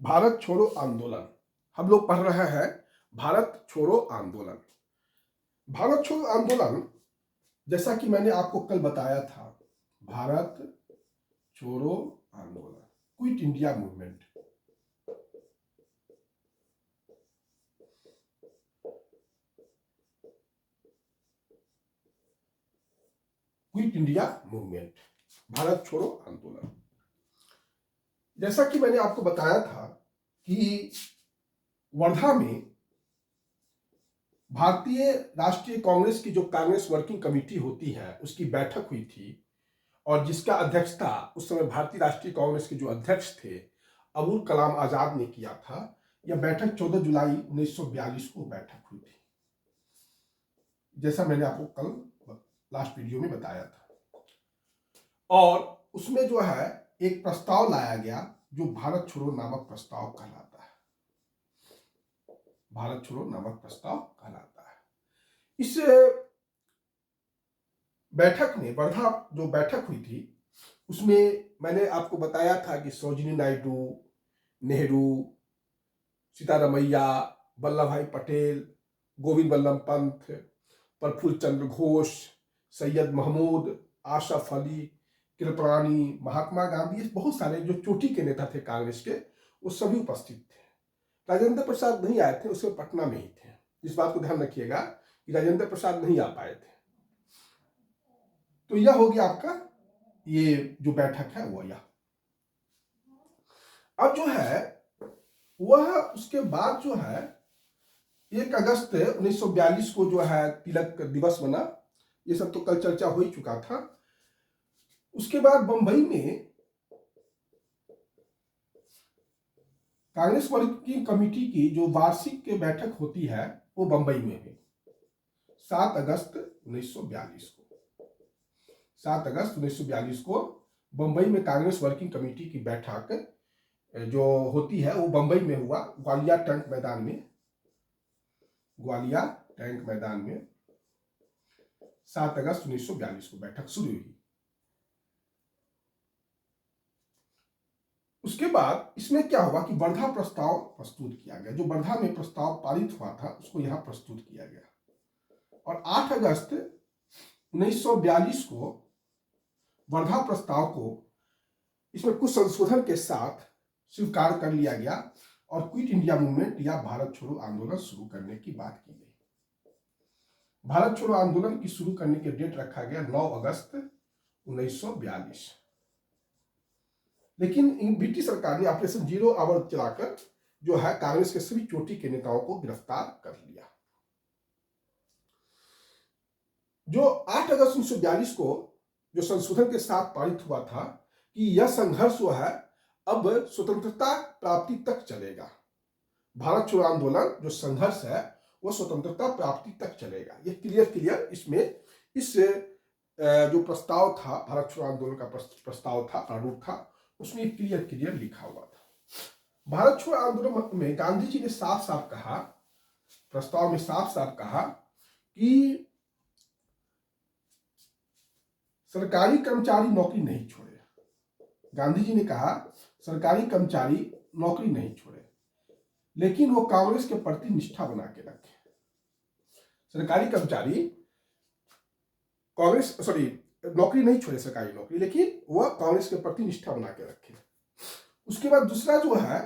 भारत छोड़ो आंदोलन। हम लोग पढ़ रहे हैं भारत छोड़ो आंदोलन। भारत छोड़ो आंदोलन, जैसा कि मैंने आपको कल बताया था, भारत छोड़ो आंदोलन, quit India movement. Quit India movement, Bharat छोड़ो आंदोलन। जैसा कि मैंने आपको बताया था कि वर्धा में भारतीय राष्ट्रीय कांग्रेस की जो कांग्रेस वर्किंग कमेटी होती है उसकी बैठक हुई थी, और जिसका अध्यक्षता उस समय भारतीय राष्ट्रीय कांग्रेस के जो अध्यक्ष थे अबुल कलाम आजाद ने किया था। यह बैठक 14 जुलाई 1942 को बैठक हुई थी, जैसा मैंने आपको कल लास्ट वीडियो में बताया था। और उसमें जो है एक प्रस्ताव लाया गया जो भारत छोड़ो नामक प्रस्ताव कहलाता है। भारत छोड़ो नामक प्रस्ताव कहलाता है। इस बैठक में, वर्धा जो बैठक हुई थी, उसमें मैंने आपको बताया था कि सरोजिनी नायडू, नेहरू, सीतारमैया, वल्लभ भाई पटेल, गोविंद बल्लभ पंत, प्रफुल्ल चंद्र घोष, सैयद महमूद, आशफ अली, कृपलानी, महात्मा गांधी, ये बहुत सारे जो चोटी के नेता थे कांग्रेस के, वो सभी उपस्थित थे। राजेंद्र प्रसाद नहीं आए थे, उसके पटना में ही थे। इस बात को ध्यान रखिएगा कि राजेंद्र प्रसाद नहीं आ पाए थे। तो यह हो गया आपका ये जो बैठक है वो यह। अब जो है वह उसके बाद जो है 1 अगस्त 1942 को जो है तिलक दिवस बना। ये सब तो कल चर्चा हो ही चुका था। उसके बाद बंबई में कांग्रेस वर्किंग कमेटी की जो वार्षिक बैठक होती है वो बंबई में हुई 7 अगस्त 1942 को। 7 अगस्त 1942 को बंबई में कांग्रेस वर्किंग कमेटी की बैठक जो होती है वो बंबई में हुआ, ग्वालियर टैंक मैदान में। ग्वालियर टैंक मैदान में 7 अगस्त 1942 को बैठक शुरू हुई। उसके बाद इसमें क्या हुआ कि वर्धा प्रस्ताव प्रस्तुत किया गया। जो वर्धा में प्रस्ताव पारित हुआ था उसको यहां प्रस्तुत किया गया, और 8 अगस्त 1942 को वर्धा प्रस्ताव को इसमें कुछ संशोधन के साथ स्वीकार कर लिया गया और क्विट इंडिया मूवमेंट या भारत छोड़ो आंदोलन शुरू करने की बात की गई। भारत छोड़ो आंदोलन की शुरू करने के डेट रखा गया 9 अगस्त 1942। लेकिन ब्रिटिश सरकार ने ऑपरेशन जीरो आवर चलाकर जो है कांग्रेस के सभी चोटी के नेताओं को गिरफ्तार कर लिया। जो 8 अगस्त 1942 को जो संशोधन के साथ पारित हुआ था कि यह संघर्ष जो है अब स्वतंत्रता प्राप्ति तक चलेगा। भारत छोड़ो आंदोलन जो संघर्ष है वो स्वतंत्रता प्राप्ति तक चलेगा। ये क्लियर इसमें इस जो प्रस्ताव था, भारत छोड़ो आंदोलन का प्रस्ताव था, प्रारूप था, उसमें क्लियर लिखा हुआ था। भारत छोड़ो आंदोलन में गांधी जी ने साफ साफ कहा, प्रस्ताव में साफ साफ कहा कि सरकारी कर्मचारी नौकरी नहीं छोड़े। गांधी जी ने कहा सरकारी कर्मचारी नौकरी नहीं छोड़े, लेकिन वो कांग्रेस के प्रति निष्ठा बना के रखे। सरकारी कर्मचारी नौकरी नहीं छोड़े सरकारी नौकरी, लेकिन वह कांग्रेस के प्रति निष्ठा बना के रखे। उसके बाद दूसरा जो है,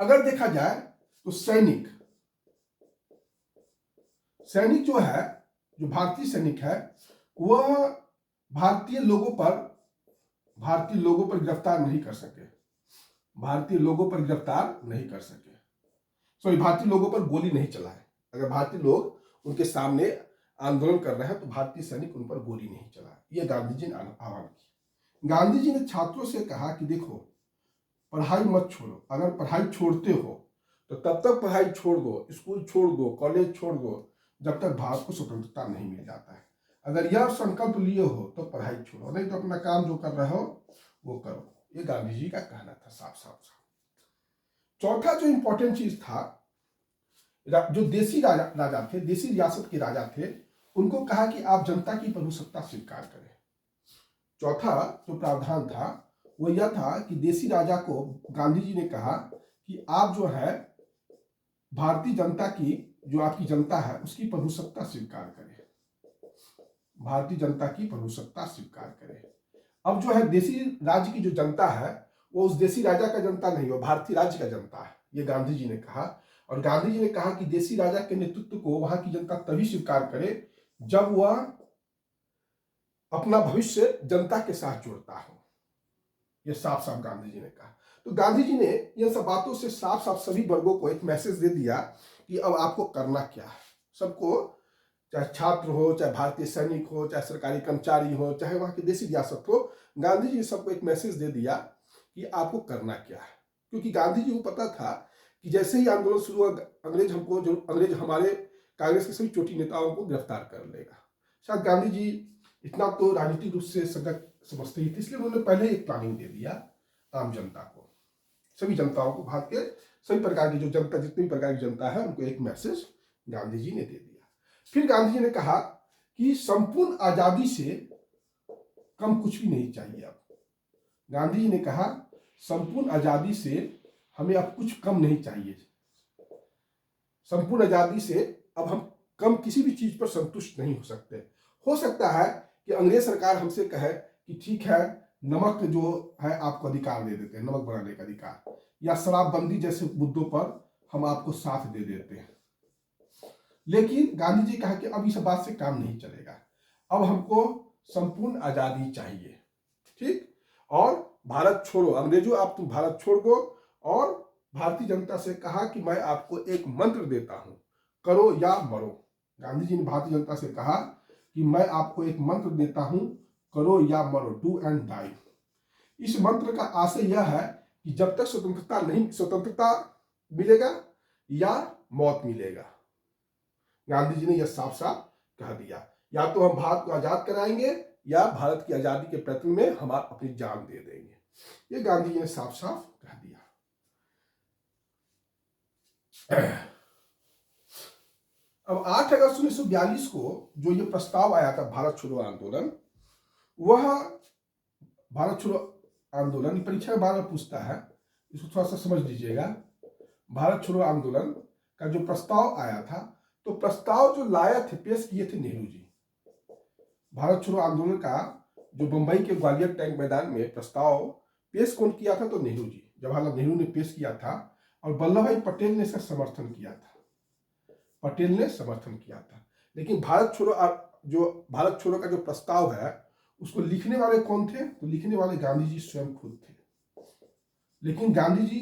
अगर देखा जाए तो सैनिक जो है, जो भारतीय सैनिक है, वह भारतीय लोगों पर गिरफ्तार नहीं कर सके। भारतीय लोगों पर गोली नहीं चलाए। अगर भारतीय लोग उनके सामने आंदोलन कर रहे हैं तो भारतीय सैनिक उन पर गोली नहीं चलाए। यह गांधी जी ने आह्वान किया। गांधी जी ने छात्रों से कहा कि देखो, पढ़ाई मत छोड़ो। अगर पढ़ाई छोड़ते हो तो तब तक पढ़ाई छोड़ दो, स्कूल छोड़ दो, कॉलेज छोड़ दो, जब तक भारत को स्वतंत्रता नहीं मिल जाता है। अगर यह संकल्प लिए हो तो पढ़ाई छोड़ो, नहीं तो अपना काम जो कर रहे हो वो करो। ये गांधी जी का कहना था साफ। चौथा जो इंपॉर्टेंट चीज था, जो देसी राजा थे, देसी रियासत के राजा थे, उनको कहा कि आप जनता की प्रभुसत्ता स्वीकार करें। चौथा जो प्रावधान था वो यह था कि देसी राजा को गांधी जी ने कहा कि आप जो है भारतीय जनता की, जो आपकी जनता है उसकी प्रभुसत्ता स्वीकार करें, भारतीय जनता की प्रभुसत्ता स्वीकार करें। अब जो है देसी राज्य की जो जनता है वो उस देसी राजा का जनता नहीं, वो भारतीय राज्य का जनता है, ये गांधी जी ने कहा। और गांधी जी ने कहा कि देसी राजा के नेतृत्व को वहां की जनता तभी स्वीकार करे जब वह अपना भविष्य जनता के साथ जोड़ता हो। ये साफ साफ गांधी जी ने कहा। तो गांधी जी ने इन सब बातों से साफ साफ सभी वर्गों को एक मैसेज दे दिया कि अब आपको करना क्या है। सबको, चाहे छात्र हो, चाहे भारतीय सैनिक हो, चाहे सरकारी कर्मचारी हो, चाहे वहां की देसी रियासत हो, गांधी जी ने सबको एक मैसेज दे दिया कि आपको करना क्या है। क्योंकि गांधी जी को पता था कि जैसे ही आंदोलन शुरू हुआ, अंग्रेज हमारे कांग्रेस के सभी चोटी नेताओं को गिरफ्तार कर लेगा। शायद गांधी जी इतना तो राजनीतिक रूप से सजग समझते ही थे, इसलिए उन्होंने पहले एक प्लानिंग दे दिया आम जनता को, सभी जनताओं को, भारत के सभी प्रकार की जो जनता, जितनी भी प्रकार की जनता है, उनको एक मैसेज गांधी जी ने दे दिया। फिर गांधी जी ने कहा कि संपूर्ण आजादी से कम कुछ भी नहीं चाहिए। अब गांधी जी ने कहा संपूर्ण आजादी से हमें अब कुछ कम नहीं चाहिए। संपूर्ण आजादी से अब हम कम किसी भी चीज पर संतुष्ट नहीं हो सकते। हो सकता है कि अंग्रेज सरकार हमसे कहे कि ठीक है, नमक जो है आपको अधिकार दे देते हैं, नमक बनाने का अधिकार, या शराबबंदी जैसे मुद्दों पर हम आपको साथ दे देते हैं। लेकिन गांधी जी कहा कि अब इस बात से काम नहीं चलेगा, अब हमको संपूर्ण आजादी चाहिए। ठीक, और भारत छोड़ो, अंग्रेजों आप तुम भारत छोड़ दो। और भारतीय जनता से कहा कि मैं आपको एक मंत्र देता हूं, करो या मरो। गांधी जी ने भारतीय जनता से कहा कि मैं आपको एक मंत्र देता हूं, करो या मरो, डू एंड डाई। इस मंत्र का आशय यह है कि जब तक स्वतंत्रता मिलेगा या मौत मिलेगा। गांधी जी ने यह साफ साफ कह दिया, या तो हम भारत को आजाद कराएंगे या भारत की आजादी के प्रयत्न में हम अपनी जान दे देंगे। ये गांधी जी ने साफ साफ कह दिया। अब 8 अगस्त 1942 को जो ये प्रस्ताव आया था भारत छोड़ो आंदोलन, वह भारत छोड़ो आंदोलन परीक्षा में बार बार पूछता है, इसको थोड़ा सा समझ लीजिएगा। भारत छोड़ो आंदोलन का जो प्रस्ताव आया था, तो प्रस्ताव जो लाया थे, पेश किए थे नेहरू जी। भारत छोड़ो आंदोलन का जो बंबई के ग्वालियर टैंक मैदान में प्रस्ताव पेश कौन किया था? तो नेहरू जी, जवाहरलाल नेहरू ने पेश किया था, और वल्लभ भाई पटेल ने इसका समर्थन किया था। पटेल ने समर्थन किया था। लेकिन भारत छोड़ो का जो प्रस्ताव है, उसको लिखने वाले कौन थे? तो लिखने वाले गांधी जी स्वयं खुद थे। लेकिन गांधी जी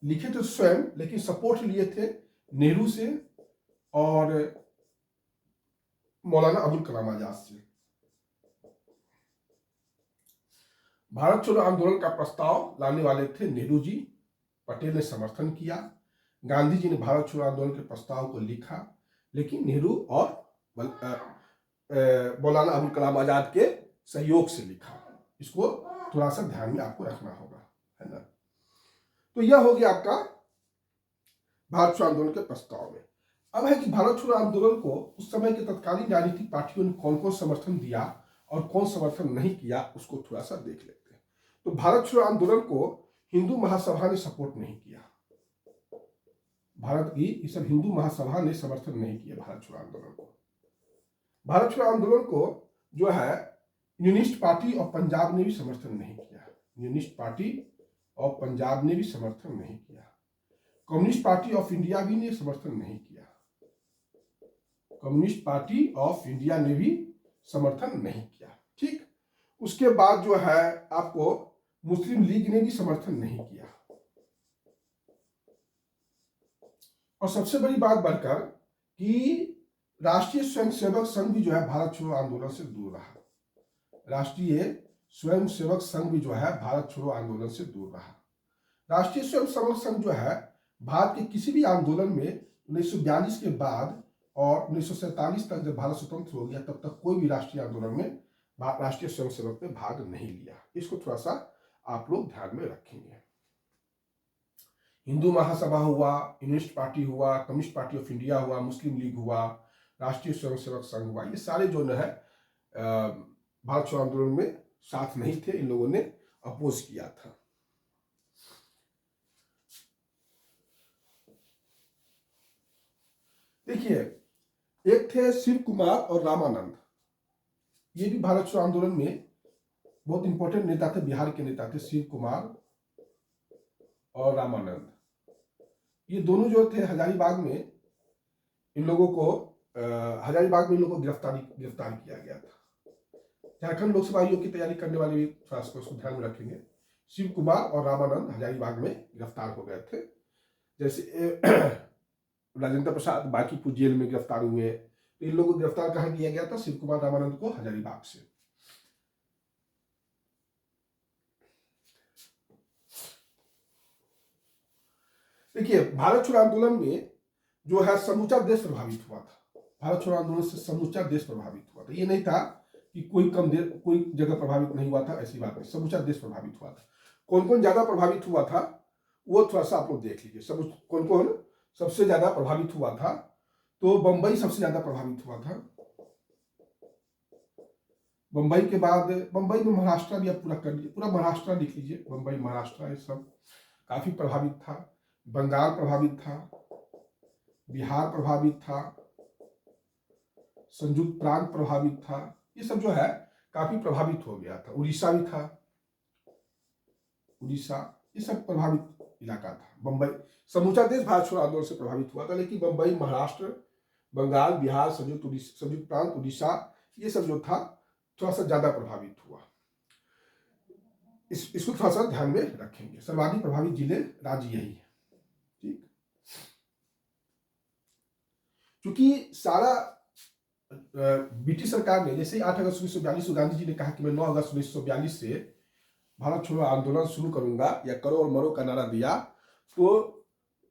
लिखे तो स्वयं, लेकिन सपोर्ट लिए थे नेहरू से और मौलाना अबुल कलाम आजाद से। भारत छोड़ो आंदोलन का प्रस्ताव लाने वाले थे नेहरू जी, पटेल ने समर्थन किया। गांधी जी ने भारत छोड़ो आंदोलन के प्रस्ताव को लिखा, लेकिन नेहरू और मौलाना अबुल कलाम आजाद के सहयोग से लिखा। इसको थोड़ा सा ध्यान में आपको रखना होगा, है ना। तो यह हो गया आपका भारत छोड़ो आंदोलन के प्रस्ताव में। अब है कि भारत छोड़ो आंदोलन को उस समय के तत्कालीन राजनीतिक पार्टियों ने कौन कौन समर्थन दिया और कौन समर्थन नहीं किया, उसको थोड़ा सा देख लेते हैं। तो भारत छोड़ो आंदोलन को हिंदू महासभा ने सपोर्ट नहीं किया। भारत की इस सब हिंदू महासभा ने समर्थन नहीं किया भारत छोड़ो आंदोलन को। भारत छोड़ो आंदोलन को जो है यूनिस्ट पार्टी ऑफ पंजाब ने भी समर्थन नहीं किया। यूनिस्ट पार्टी ऑफ पंजाब ने भी समर्थन नहीं किया। कम्युनिस्ट पार्टी ऑफ इंडिया भी ने समर्थन नहीं किया। कम्युनिस्ट पार्टी ऑफ इंडिया ने भी समर्थन नहीं किया। ठीक, उसके बाद जो है आपको मुस्लिम लीग ने भी समर्थन नहीं किया। और सबसे बड़ी बात बढ़कर कि राष्ट्रीय स्वयंसेवक संघ भी जो है भारत छोड़ो आंदोलन से दूर रहा। राष्ट्रीय स्वयंसेवक संघ भी जो है भारत छोड़ो आंदोलन से दूर रहा। राष्ट्रीय स्वयंसेवक संघ जो है भारत के किसी भी आंदोलन में 1942 के बाद और 1947 तक जब भारत स्वतंत्र हो गया, तब तक कोई भी राष्ट्रीय आंदोलन में राष्ट्रीय स्वयंसेवक ने भाग नहीं लिया। इसको थोड़ा सा आप लोग ध्यान में रखेंगे। हिंदू महासभा हुआ, यूनिस्ट पार्टी हुआ, कम्युनिस्ट पार्टी ऑफ इंडिया हुआ, मुस्लिम लीग हुआ, राष्ट्रीय स्वयंसेवक संघ हुआ, ये सारे जो है भारत छोड़ो आंदोलन में साथ नहीं थे इन लोगों ने। अपोज किया था। देखिए, एक थे शिव कुमार और रामानंद, ये भी भारत छोड़ो आंदोलन में बहुत इंपॉर्टेंट नेता थे, बिहार के नेता थे शिव कुमार और रामानंद। ये दोनों जो थे हजारीबाग में, इन लोगों को हजारीबाग में इन लोगों को गिरफ्तार किया गया था। झारखंड लोकसभा आयोग की तैयारी करने वाले भी थोड़ा सा उसको ध्यान में रखेंगे। शिव कुमार और रामानंद हजारीबाग में गिरफ्तार हो गए थे। जैसे राजेंद्र प्रसाद बांकीपुर जेल में गिरफ्तार हुए, तो इन लोगों को गिरफ्तार कहाँ किया गया था? शिव कुमार रामानंद को हजारीबाग से। देखिए, भारत छोड़ो आंदोलन में जो है समूचा देश प्रभावित हुआ था। भारत छोड़ो आंदोलन से समूचा देश प्रभावित हुआ था। ये नहीं था कि कोई कोई जगह प्रभावित नहीं हुआ था, ऐसी बात नहीं, समूचा देश प्रभावित हुआ था। कौन कौन ज्यादा प्रभावित हुआ था वो थोड़ा सा आप लोग देख लीजिए। कौन कौन सबसे ज्यादा प्रभावित हुआ था? तो बंबई सबसे ज्यादा प्रभावित हुआ था। बंबई के बाद बंबई में महाराष्ट्र भी आप पूरा कर लीजिए, पूरा महाराष्ट्र लिख लीजिए, बंबई महाराष्ट्र, ये सब काफी प्रभावित था। बंगाल प्रभावित था, बिहार प्रभावित था, संयुक्त प्रांत प्रभावित था, ये सब जो है काफी प्रभावित हो गया था। उड़ीसा भी था, उड़ीसा, ये सब प्रभावित इलाका था। बंबई, समूचा देश भारत छोड़ो आंदोलन से प्रभावित हुआ था, लेकिन बंबई, महाराष्ट्र, बंगाल, बिहार, संयुक्त प्रांत, उड़ीसा, ये सब जो था थोड़ा सा ज्यादा प्रभावित हुआ। इसको थोड़ा सा ध्यान में रखेंगे। सर्वाधिक प्रभावित जिले राज्य यही है। ठीक, क्योंकि सारा ब्रिटिश सरकार ने जैसे 8 अगस्त 1942 को गांधी जी ने कहा कि मैं 9 अगस्त 1942 से भारत छोड़ो आंदोलन शुरू करूंगा या करो और मरो का नारा दिया, तो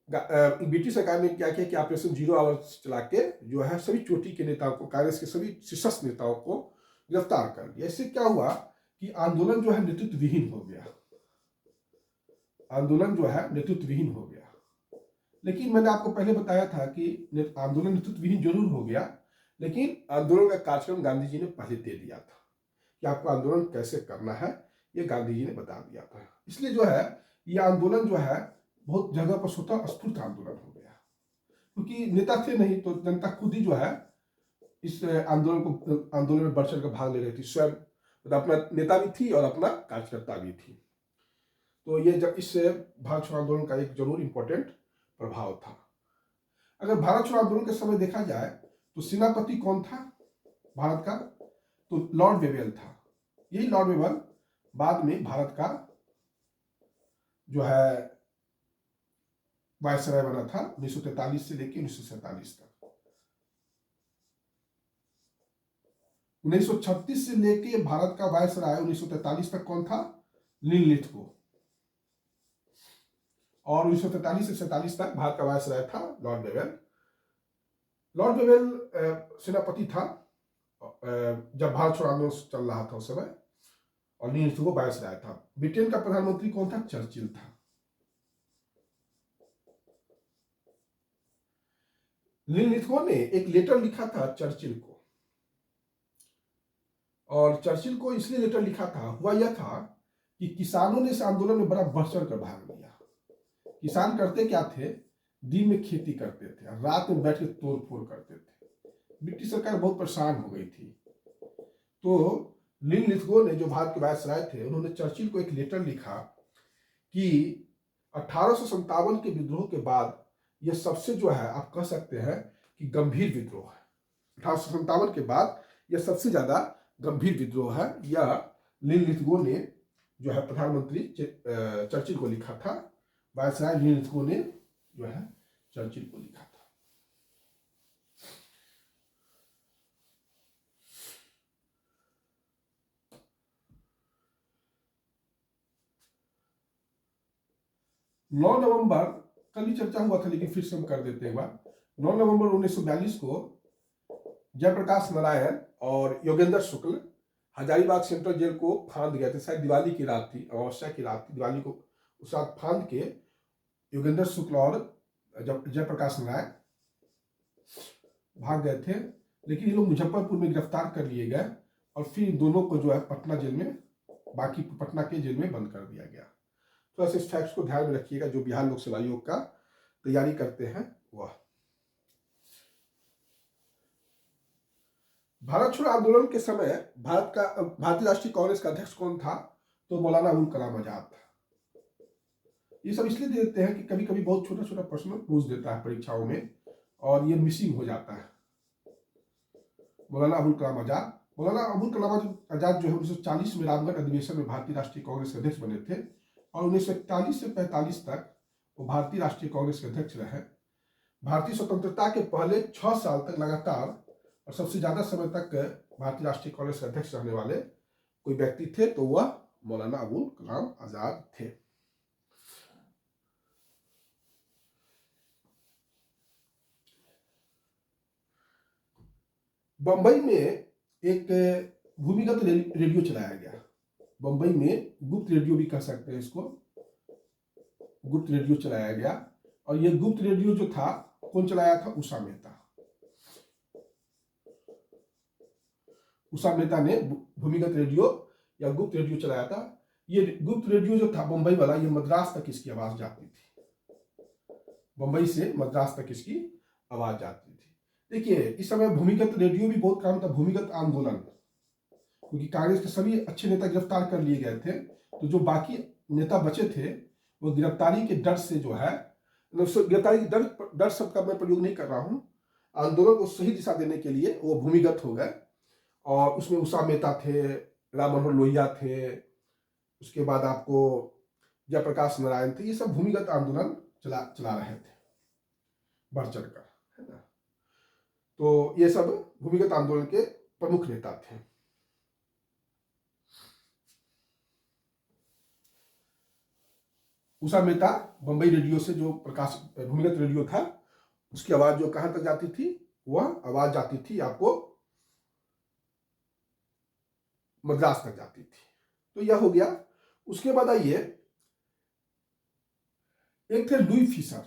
ब्रिटिश सरकार ने क्या किया कि ऑपरेशन जीरो आवर्स चला के जो है सभी चोटी के नेताओं को, कांग्रेस के सभी शीर्षस्थ नेताओं को गिरफ्तार कर दिया। इससे क्या हुआ कि आंदोलन जो है नेतृत्व विहीन हो गया। आंदोलन जो है नेतृत्व विहीन हो गया। लेकिन मैंने आपको पहले बताया था कि आंदोलन नेतृत्व विहीन जरूर हो गया, लेकिन आंदोलन का कार्यक्रम गांधी जी ने पहले दे दिया था कि आपको आंदोलन कैसे करना है, ये गांधी जी ने बता दिया था। इसलिए जो है ये आंदोलन जो है बहुत जगह पर स्वतः स्फूर्त आंदोलन हो गया, क्योंकि नेता थे नहीं, तो जनता खुद ही जो है इस आंदोलन में बढ़ चढ़ कर भाग ले रही थी। स्वयं मतलब अपना नेता भी थी और अपना कार्यकर्ता भी थी। तो ये जब इस भारत छोड़ो आंदोलन का एक जरूर इंपॉर्टेंट प्रभाव था। अगर भारत छोड़ो आंदोलन के समय देखा जाए तो सेनापति कौन था भारत का? तो लॉर्ड वेवेल था। यही लॉर्ड वेवेल बाद में भारत का जो है वायसराय बना था 1943 से लेकर 1947 तक। 1936 से लेकर भारत का वायसराय 1943 तक कौन था? लिनलिथगो। और 1943 से 47 तक भारत का वायसराय था लॉर्ड वेवेल। लॉर्ड वेवेल सेनापति था जब भारत छोड़ो आंदोलन चल रहा था उस समय, और लिनलिथगो वायसराय था। ब्रिटेन का प्रधानमंत्री कौन था? चर्चिल था। लिनलिथगो ने एक लेटर लिखा था चर्चिल को, और चर्चिल को इसलिए लेटर लिखा था, हुआ यह था कि किसानों ने इस आंदोलन में बड़ा बढ़ चढ़ कर भाग लिया। किसान करते क्या थे? दिन में खेती करते थे, रात में बैठ के तोड़ फोड़ करते थे। ब्रिटिश सरकार बहुत परेशान हो गई थी। तो लिनलिथगो ने, जो भारत के वायसराय थे, उन्होंने चर्चिल को एक लेटर लिखा कि 1857 के विद्रोह के बाद यह सबसे जो है आप कह सकते हैं कि गंभीर विद्रोह है। 1857 के बाद यह सबसे ज्यादा गंभीर विद्रोह है। यह लिनलिथगो ने जो है प्रधानमंत्री चर्चिल को लिखा था। वायसराय लिनलिथगो ने जो है चर्चिल को लिखा था। नौ नवंबर, कल ही चर्चा हुआ था लेकिन फिर से हम कर देते हैं एक बार। 9 नवंबर 1942 को जयप्रकाश नारायण और योगेंद्र शुक्ल हजारीबाग सेंट्रल जेल को फांद गए थे। शायद दिवाली की रात थी, अमावस्या की रात थी, दिवाली को उस रात फांद के योगेंद्र शुक्ल और जयप्रकाश नारायण भाग गए थे। लेकिन ये लोग मुजफ्फरपुर में गिरफ्तार कर लिए गए और फिर दोनों को जो है पटना जेल में बाकी पटना के जेल में बंद कर दिया गया। तो ऐसे इस फैक्ट्स को ध्यान में रखिएगा जो बिहार लोक सेवा आयोग का तैयारी करते हैं वह। भारत छोड़ो आंदोलन के समय भारतीय राष्ट्रीय कांग्रेस का अध्यक्ष कौन था? तो मौलाना अबुल कलाम आजाद था। ये सब इसलिए देते हैं कि कभी कभी बहुत छोटा छोटा प्रश्न पूछ देता है परीक्षाओं में और ये मिसिंग हो जाता है। मौलाना अबुल कलाम आजाद, मौलाना अबुल कलाम आजाद जो है 1940 में रामगढ़ अधिवेशन में भारतीय राष्ट्रीय कांग्रेस के अध्यक्ष बने थे और 1941 से 45 तक वो भारतीय राष्ट्रीय कांग्रेस के अध्यक्ष रहे। भारतीय स्वतंत्रता के पहले 6 साल तक लगातार और सबसे ज्यादा समय तक भारतीय राष्ट्रीय कांग्रेस के अध्यक्ष रहने वाले कोई व्यक्ति थे तो वह मौलाना अबुल कलाम आजाद थे। बंबई में एक भूमिगत रेडियो चलाया गया। बंबई में गुप्त रेडियो भी कह सकते हैं इसको, गुप्त रेडियो चलाया गया और ये गुप्त रेडियो जो था कौन चलाया था? उषा मेहता। उषा मेहता ने भूमिगत रेडियो या गुप्त रेडियो चलाया था। ये गुप्त रेडियो जो था बंबई वाला, ये मद्रास तक इसकी आवाज जाती थी। बंबई से मद्रास तक इसकी आवाज जाती थी। देखिए इस समय भूमिगत रेडियो भी बहुत काम था। भूमिगत आंदोलन, क्योंकि कांग्रेस के सभी अच्छे नेता गिरफ्तार कर लिए गए थे तो जो बाकी नेता बचे थे वो गिरफ्तारी के डर से जो है, गिरफ्तारी के डर शब्द का मैं प्रयोग नहीं कर रहा हूं, आंदोलन को सही दिशा देने के लिए वो भूमिगत हो गए। और उसमें उषा मेहता थे, राम मनोहर लोहिया थे, उसके बाद आपको जयप्रकाश नारायण थे। ये सब भूमिगत आंदोलन चला रहे थे बढ़ चढ़कर, है ना। तो ये सब भूमिगत आंदोलन के प्रमुख नेता थे। उषा मेहता बंबई रेडियो से जो भूमिगत रेडियो था उसकी आवाज जो कहां तक जाती थी, वह आवाज जाती थी आपको मद्रास तक जाती थी। तो यह हो गया। उसके बाद आइए, एक थे लुई फिशर।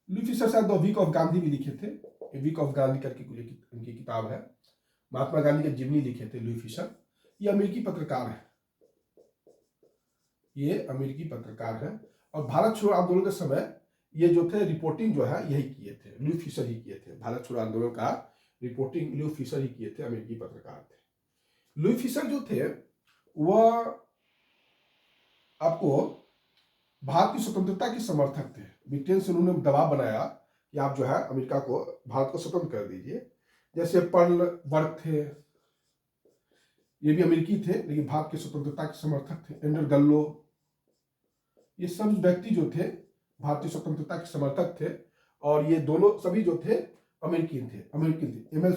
लुई फिशर शायद द वीक ऑफ गांधी भी लिखे थे। वीक ऑफ गांधी करके उनकी किताब है। महात्मा गांधी के जीवनी लिखे थे लुई फिशर। ये अमेरिकी पत्रकार है, ये अमेरिकी पत्रकार है और भारत छोड़ो आंदोलन के समय ये जो थे रिपोर्टिंग जो है यही किए थे, लुई फिशर ही किए थे। भारत छोड़ो आंदोलन का रिपोर्टिंग लुई फिशर ही किए थे, अमेरिकी पत्रकार थे। लुई फिशर जो थे वह आपको भारत की स्वतंत्रता के समर्थक थे। ब्रिटेन से उन्होंने दबाव बनाया कि आप जो है अमेरिका को, भारत को स्वतंत्र कर दीजिए। जैसे पर्ल वर्क थे, ये भी अमेरिकी थे लेकिन भारत की स्वतंत्रता के समर्थक थे। एंडर गल्लो, ये सब व्यक्ति जो थे भारतीय स्वतंत्रता के समर्थक थे और ये दोनों सभी जो थे अमेरिकन थे। एमएल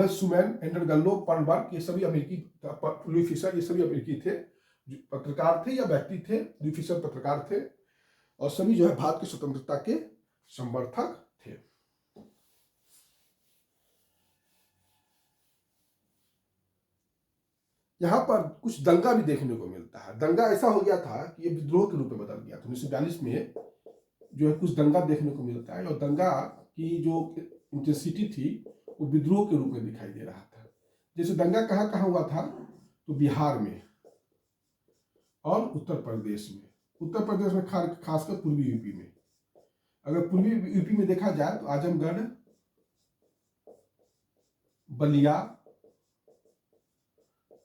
सुमैन, एंडर गल्लो, पर्ल वर्क, ये सभी अमेरिकी। लुई फिशर, ये सभी अमेरिकी थे, पत्रकार थे या व्यक्ति थे। लुई फिशर पत्रकार थे और सभी जो है भारत की स्वतंत्रता के समर्थक थे। यहां पर कुछ दंगा भी देखने को मिलता है। दंगा ऐसा हो गया था कि ये विद्रोह के रूप में बदल गया था। 1942 में जो है कुछ दंगा देखने को मिलता है और दंगा की जो इंटेंसिटी थी वो विद्रोह के रूप में दिखाई दे रहा था। जैसे दंगा कहाँ कहाँ हुआ था, तो बिहार में और उत्तर प्रदेश में। उत्तर प्रदेश में खासकर पूर्वी यूपी में। अगर पूर्वी यूपी में देखा जाए तो आजमगढ़, बलिया,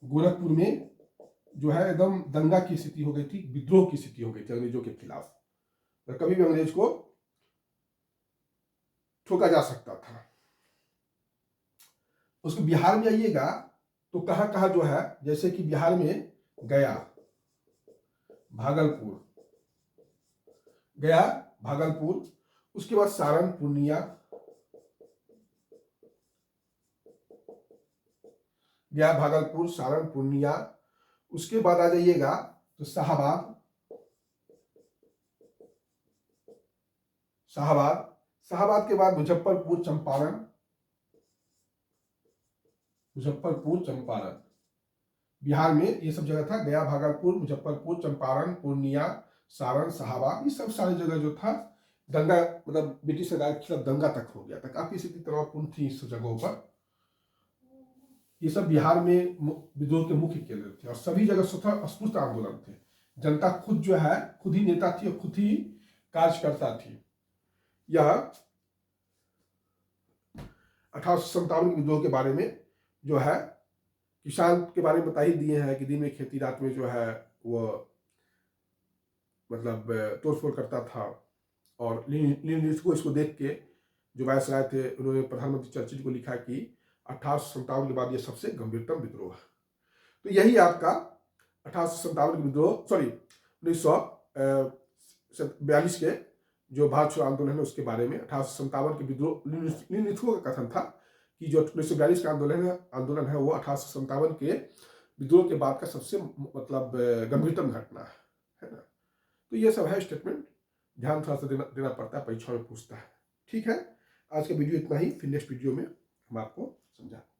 गोरखपुर में जो है एकदम दंगा की स्थिति हो गई थी, विद्रोह की स्थिति हो गई थी अंग्रेजों के खिलाफ। तो कभी भी अंग्रेज को ठोका जा सकता था। उसके बिहार में आइएगा तो कहां कहां जो है, जैसे कि बिहार में गया, भागलपुर, उसके बाद सारण, पूर्णिया, गया, भागलपुर, सारण, पूर्णिया। उसके बाद आ जाइएगा तो शाहाबाद के बाद मुजफ्फरपुर, चंपारण। बिहार में ये सब जगह था, गया, भागलपुर, मुजफ्फरपुर, चंपारण, पूर्णिया, सारण, शाहाबाद। ये सब सारी जगह जो था दंगा, मतलब ब्रिटिश सरकार के खिलाफ दंगा तक हो गया था। काफी स्थिति तनावपूर्ण थी इस जगहों पर। ये सब बिहार में विद्रोह के मुख्य केंद्र थे और सभी जगह स्वतः स्फूर्त आंदोलन थे। जनता खुद जो है खुद ही नेता थी और खुद ही कार्यकर्ता थी। यह 1857 के विद्रोह के बारे में जो है किसान के बारे में बता ही दिए हैं कि दिन में खेती रात में जो है वो मतलब तोड़फोड़ करता था। और लीनियस को इसको देख के जो वायसराय थे उन्होंने प्रधानमंत्री चर्चिल को लिखा कि 1857 के बाद ये सबसे गंभीरतम विद्रोह है। तो यही आपका 1857 के विद्रोह, सॉरी 1942 के जो भारत छोड़ो आंदोलन है उसके बारे में। 1857 के विद्रोह लीनियस का कथन था कि जो 1942 का आंदोलन है वो 1857 के विद्रोह के बाद का सबसे मतलब गंभीरतम घटना है ना। तो ये सब है स्टेटमेंट, ध्यान थोड़ा सा देना पड़ता है, परीक्षा में पूछता है। ठीक है, आज का वीडियो इतना ही, फिर नेक्स्ट वीडियो में हम आपको समझाते हैं।